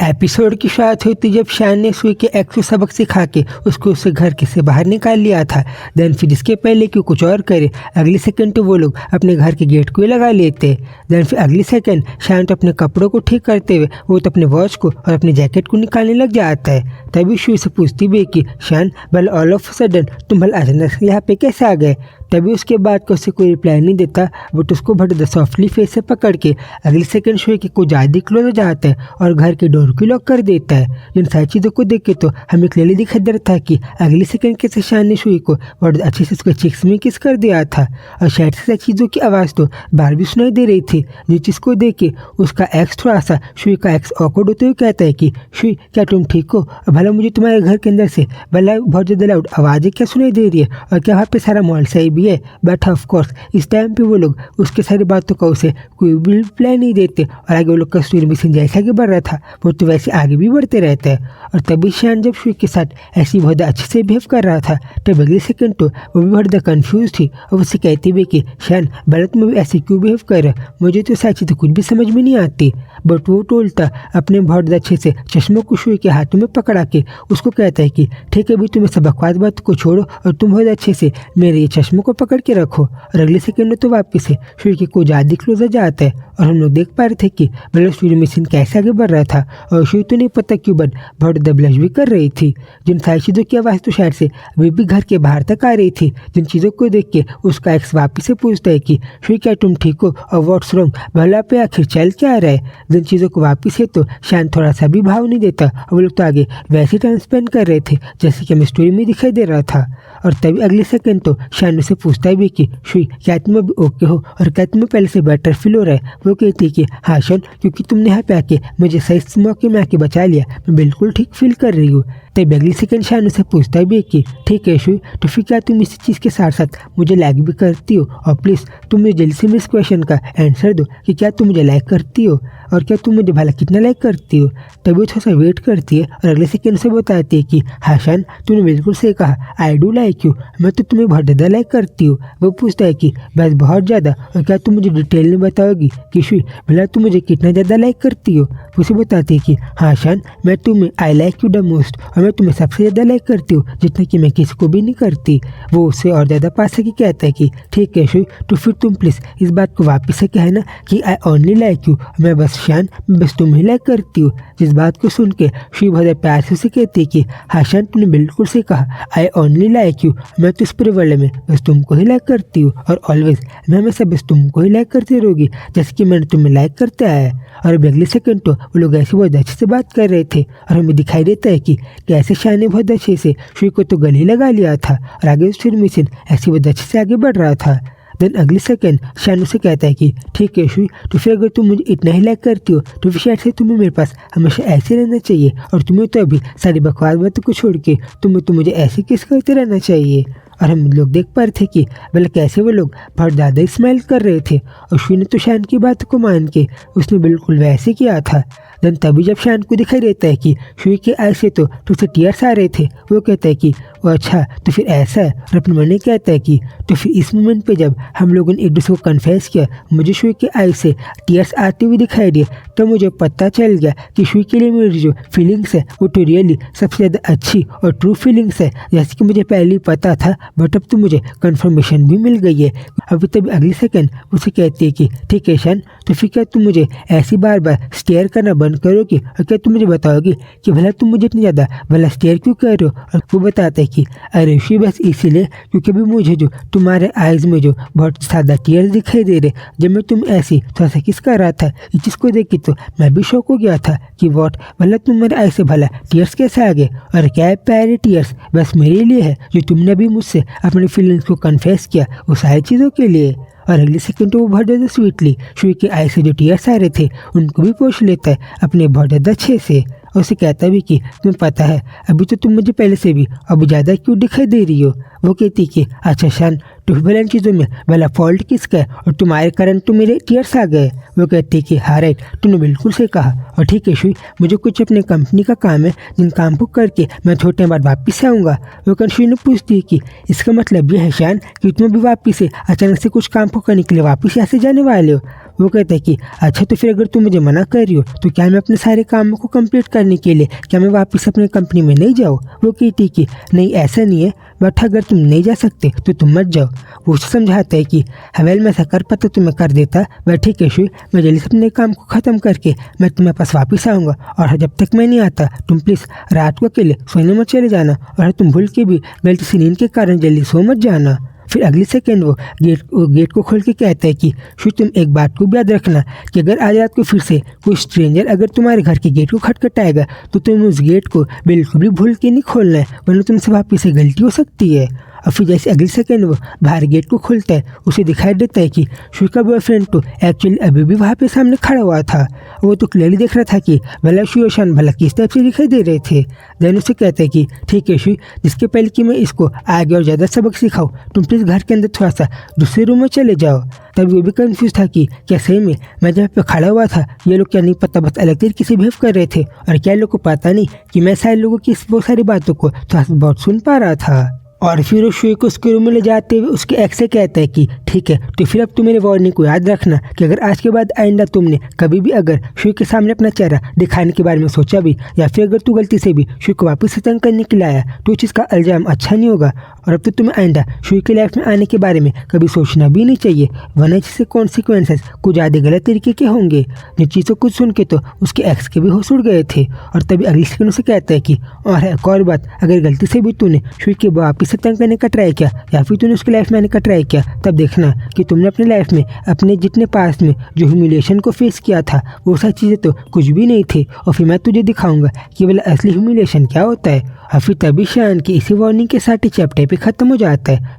Episode की शुरुआत हुई थी जब शान ने सुई के एक्स को सबक सिखा के उसको उससे घर के से बाहर निकाल लिया था। देन फिर इसके पहले कि कुछ और करे अगली सेकंड तो वो लोग अपने घर के गेट को ही लगा लेते। देन फिर अगली सेकंड शान तो अपने कपड़ों को ठीक करते हुए वो तो अपने वॉच को और अपने जैकेट को निकालने लग जाता है। तभी शुई से पूछती भी कि शान भल ऑल ऑफ सडन तुम भल अचानक से यहाँ पे कैसे आ गए। तभी उसके बाद को उसे कोई रिप्लाई नहीं देता बट उसको भट सॉफ्टली फेस से पकड़ के अगली सेकंड शुई के कुछ ज़्यादा क्लोज हो जाता है और घर के डोर को लॉक कर देता है। इन सारी चीज़ों को देख के तो हमें क्लियरली दिखाई दे रहा था कि अगली सेकंड कैसे शान ने शुई को बहुत अच्छे से उसके चिक्स में किस कर दिया था और शायद से चीज़ों की आवाज़ तो बाहर भी सुनाई दे रही थी। जिस चीज़ को देख के उसका एक्स थोड़ा सा शुई का एक्स ऑकवर्ड होते हुए कहता है कि शुई क्या तुम ठीक हो, भला मुझे तुम्हारे घर के अंदर से भला बहुत ज़्यादा लाउड आवाज़ें क्या सुनाई दे रही है और क्या वहाँ पे सारा माहौल सही भी है। बट ऑफ कोर्स इस टाइम पे वो लोग उसके सारी बातों का उसे कोई भी रिप्लाई नहीं देते और आगे वो लोग का स्टोरी मिशन जैसा आगे बढ़ रहा था वो तो वैसे आगे भी बढ़ते रहते हैं। और तभी शान जब शुई के साथ ऐसी बहुत अच्छे से बिहेव कर रहा था तब अगले सेकंड तो वो भी बहुत कन्फ्यूज थी और उसे कहती हुई कि शान गलत में भी ऐसे क्यों बिहेव कर रहा, मुझे तो सच्ची तो कुछ भी समझ में नहीं आती। बट वो टोलता अपने बहुत अच्छे से चश्मों को शुई के हाथों में पकड़ा के उसको कहता है कि ठीक है अभी तुम सब बकवास बात को छोड़ो और तुम बहुत अच्छे से मेरे ये चश्मों को पकड़ के रखो। और अगले सेकंड में तो वापस से शुई के को ज़्यादा क्लोज जाता है और हम लोग देख पा रहे थे कि ब्लड स्टोरी मशीन कैसे आगे बढ़ रहा था और शुई तो नहीं पता क्यों बट बहुत ब्लश भी कर रही थी। जिन सारी चीज़ों की आवाज़ तो शायद से अभी भी घर के बाहर तक आ रही थी। जिन चीज़ों को देख के उसका एक्स वापस से पूछता है कि शुई क्या तुम ठीक हो और व्हाट्स रॉन्ग, भला पे आखिर चल क्या रहा है। जिन चीज़ों को वापस से तो शान थोड़ा सा भी भाव नहीं देता और वो लोग तो आगे वैसे टाइम स्पेंड कर रहे थे जैसे कि हमें स्टोरी में दिखाई दे रहा था। और तभी अगले सेकंड तो शान उसे पूछता भी कि शुई क्या तुम अभी ओके हो और क्या तुम्हें पहले से बेटर फील हो रहा है। वो कहती है कि हाँ शान क्योंकि तुमने यहाँ पे आके मुझे सही मौके में आके बचा लिया, मैं बिल्कुल ठीक फील कर रही हूँ। तब अगली सेकंड शान उसे पूछता भी कि ठीक है शुई तो फिर क्या तुम इसी चीज़ के साथ साथ मुझे लाइक भी करती हो और प्लीज़ तुम मुझे जल्दी से इस क्वेश्चन का आंसर दो कि क्या तुम मुझे लाइक करती हो और क्या तुम मुझे भला कितना लाइक करती हो। तभी थोड़ा सा वेट करती है और अगले सेकंड से बताती है कि हाँ शान तुमने बिल्कुल सही कहा, आई डू लाइक यू, मैं तो तुम्हें बहुत ज़्यादा लाइक करती हूँ। वो पूछता है कि बस बहुत ज़्यादा और क्या तुम मुझे डिटेल में बताओगी कि शुई भला तुम मुझे कितना ज़्यादा लाइक करती हो। उसे बताती है कि हाँ शान मैं तुम्हें I like you the most और मैं तुम्हें सबसे ज़्यादा लाइक करती हूँ जितना कि मैं किसी को भी नहीं करती। वो उससे और ज़्यादा पास है कि कहता है कि ठीक है शुई तो फिर तुम प्लीज़ इस बात को वापस से कहना कि आई ओनली लाइक यू, मैं बस शान मैं बस तुम्हें लाइक करती हूँ। जिस बात को सुन के शुई बहुत प्यार से उसे कहती है कि हाँ शान तुमने बिल्कुल से कहा, आई ओनली लाइक यू, मैं तो इस पूरे वर्ल्ड में बस तुमको ही लाइक करती हूँ और ऑलवेज मैं हमेशा बस तुमको ही लाइक करती रहूँगी जैसे कि मैंने तुम्हें लाइक करते आया है। और अब अगले सेकंड तो वो लोग ऐसे बहुत अच्छे से बात कर रहे थे और हमें दिखाई देता है कि कैसे शान ने बहुत अच्छे से शुई को तो गले लगा लिया था और आगे फिर मिशन ऐसे बहुत अच्छे से आगे बढ़ रहा था। देन अगले सेकंड शान उसे कहता है कि ठीक है शुई तो फिर अगर तुम मुझे इतना ही लाइक करती हो तो फिर शायद से तुम्हें मेरे पास हमेशा ऐसे रहना चाहिए और तुम्हें तो अभी सारी बकवास बातों को छोड़ के तुम्हें तो मुझे ऐसे किस करते रहना चाहिए। और हम लोग देख पा रहे थे कि भला कैसे वो लोग बहुत ज़्यादा ही स्माइल कर रहे थे और शुई ने तो शान की बात को मान के उसने बिल्कुल वैसे किया था। देन तभी जब शान को दिखाई देता है कि शुई के आई से तो उसे टीयर्स आ रहे थे, वो कहता है कि वो अच्छा तो फिर ऐसा है और अपने मन में कहता है कि तो फिर इस मोमेंट पे जब हम लोगों ने एक दूसरे को कन्फेस किया मुझे शुई के आई से टीयर्स आते हुए दिखाई दिए तो मुझे पता चल गया कि शुई के लिए मेरी जो फीलिंग्स है वो तो रियली सबसे ज़्यादा अच्छी और ट्रू फीलिंग्स है जैसे कि मुझे पहले ही पता था बट अब तो मुझे कंफर्मेशन भी मिल गई है। अभी तभी अगली सेकंड उसे कहती है कि ठीक है शान तो फिर क्या तुम मुझे ऐसी बार बार स्टेयर करना बंद करोगी और क्या तुम मुझे बताओगी कि भला तुम मुझे इतनी ज़्यादा भला स्टेयर क्यों कर रहे हो। और वो बताता है कि अरे शुई बस इसीलिए क्योंकि अभी मुझे जो तुम्हारे आइज़ में जो बहुत सादा टीयर्स दिखाई दे रहे जब मैं तुम ऐसी थोड़ा सा किस कर रहा था इस चीज़ को देख के तो मैं भी शौक हो गया था कि वॉट भला तुम्हारे आई से भला टीयर्स कैसे आ गए और क्या प्यारे टीयर्स बस मेरे लिए है जो तुमने भी मुझसे अपनी फीलिंग्स को कन्फेस किया वो सारी चीज़ों के लिए। और अगले सेकंड तो वो बहुत ज़्यादा स्वीटली शुई के आई से जो टीयर्स आ रहे थे उनको भी पोंछ लेता है अपने बहुत ज़्यादा अच्छे से और उसे कहता भी कि तुम्हें पता है अभी तो तुम मुझे पहले से भी अब ज़्यादा क्यों दिखाई दे रही हो। वो कहती कि अच्छा शान तो भला इन चीज़ों में भला फॉल्ट किसका है और तुम्हारे कारण तो मेरे टीयर्स आ गए। वो कहती कि हाँ राइट तुमने बिल्कुल सही कहा और ठीक है शुई मुझे कुछ अपने कंपनी का काम है जिन काम को करके मैं थोड़े टाइम बाद वापस आऊँगा। वो शुई ने पूछती है कि इसका मतलब ये है शान कि तुम भी वापस से अचानक से कुछ काम को करने के लिए वापस यहाँ से जाने वाले हो। वो कहता है कि अच्छा तो फिर अगर तुम मुझे मना कर रही हो तो क्या मैं अपने सारे कामों को कंप्लीट करने के लिए क्या मैं वापस अपनी कंपनी में नहीं जाऊँ। वो कहती है कि नहीं ऐसा नहीं है, बट अगर तुम नहीं जा सकते तो तुम मत जाओ। वो उसे समझाता है कि हवेल मैं ऐसा कर पाता तो मैं कर देता, बट ठीक है शुई, मैं जल्दी से अपने काम को ख़त्म करके मैं तुम्हारे पास वापस आऊँगा, और जब तक मैं नहीं आता तुम प्लीज़ रात को अकेले सोने मत चले जाना, और तुम भूल के भी गलती से नींद के कारण जल्दी सो मत जाना। फिर अगली सेकंड वो गेट को खोल के कहता है कि शुई तुम एक बात को भी याद रखना कि अगर आज रात को फिर से कोई स्ट्रेंजर अगर तुम्हारे घर के गेट को खटखटाएगा तो तुम उस गेट को बिल्कुल भी भूल के नहीं खोलना है, वरना तुमसे वापस से गलती हो सकती है। और फिर जैसे अगले सेकंड वो बाहर गेट को खोलता है उसे दिखाई देता है कि शुई का बॉयफ्रेंड तो एक्चुअली अभी भी वहाँ पे सामने खड़ा हुआ था। वो तो क्लियरली देख रहा था कि भला शुई और शान भला किस टाइप से दिखाई दे रहे थे। देन उसे कहता है कि ठीक है शुई, जिसके पहले कि मैं इसको आगे और ज़्यादा सबक सिखाऊं तुम प्लीज़ घर के अंदर थोड़ा सा दूसरे रूम में चले जाओ। तब वो भी कंफ्यूज था कि क्या सही में मैं जहाँ पे खड़ा हुआ था ये लोग क्या नहीं पता बस अलग तरीके से बिहेव कर रहे थे, और क्या लोग को पता नहीं कि मैं सारे लोगों की बहुत सारी बातों को थोड़ा सा बहुत सुन पा रहा था। और फिर वो शुई को उसके रूम में ले जाते हुए उसके एक्स से कहता है कि ठीक है तो फिर अब तुम मेरे वार्निंग को याद रखना कि अगर आज के बाद आइंदा तुमने कभी भी अगर शुई के सामने अपना चेहरा दिखाने के बारे में सोचा भी, या फिर अगर तू गलती से भी शुई को वापस से तंग करने के लिए आया तो उस चीज़ का अंजाम अच्छा नहीं होगा, और अब तो तुम्हें आइंदा शुई की लाइफ में आने के बारे में कभी सोचना भी नहीं चाहिए, वरना इससे कॉन्सिक्वेंसेस कुछ ज़्यादा गलत तरीके के होंगे। जिन चीज़ों को सुन के तो उसके एक्स के भी होश उड़ गए थे। और तभी अगली सेकंड उसे कहता है कि और एक और बात, अगर गलती से भी तूने शुई के वापस से तंग करने का ट्राई किया या फिर तूने उसकी लाइफ में आने का ट्राई किया, तब देखना कि तुमने अपनी लाइफ में अपने जितने पास्ट में जो ह्यूमिलिएशन को फेस किया था वो सारी चीज़ें तो कुछ भी नहीं थी, और फिर मैं तुझे दिखाऊंगा कि बोला असली ह्यूमिलिएशन क्या होता है। और फिर तभी शान की इसी वार्निंग के साथ ही चैप्टर पे खत्म हो जाता है।